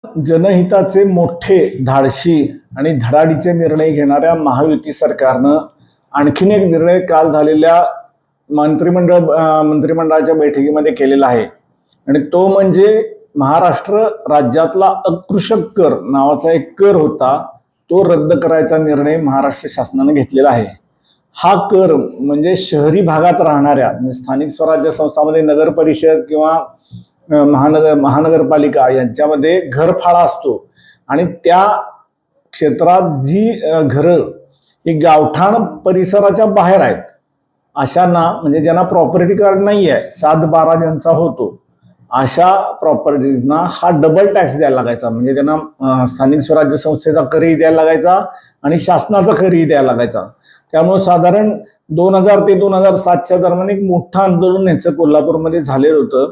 जनहिताचे मोठे, धाडशी आणि धडाडीचे निर्णय घेणाऱ्या महायुती सरकारनं आणखीन एक निर्णय काल झालेल्या मंत्रिमंडळाच्या बैठकीमध्ये केलेला आहे आणि तो म्हणजे महाराष्ट्र राज्यातला अकृषक कर नावाचा एक कर होता, तो रद्द करायचा निर्णय महाराष्ट्र शासनाने घेतलेला आहे. हा कर म्हणजे शहरी भागात राहणाऱ्या स्थानिक स्वराज्य संस्थांमध्ये नगर परिषद किंवा महानगरपालिका यांच्यामध्ये घरफाळा असतो आणि त्या क्षेत्रात जी घरं ही गावठाण परिसराच्या बाहेर आहेत अशांना, म्हणजे ज्यांना प्रॉपर्टी कार्ड नाही आहे, 7-12 ज्यांचा होतो अशा प्रॉपर्टीजना हा डबल टॅक्स द्यायला लागायचा. म्हणजे त्यांना स्थानिक स्वराज्य संस्थेचा करही द्यायला लागायचा आणि शासनाचा करही द्यायला लागायचा. त्यामुळे साधारण 2000 ते 2007च्या दरम्यान एक मोठं आंदोलन यांचं कोल्हापूरमध्ये झालेलं होतं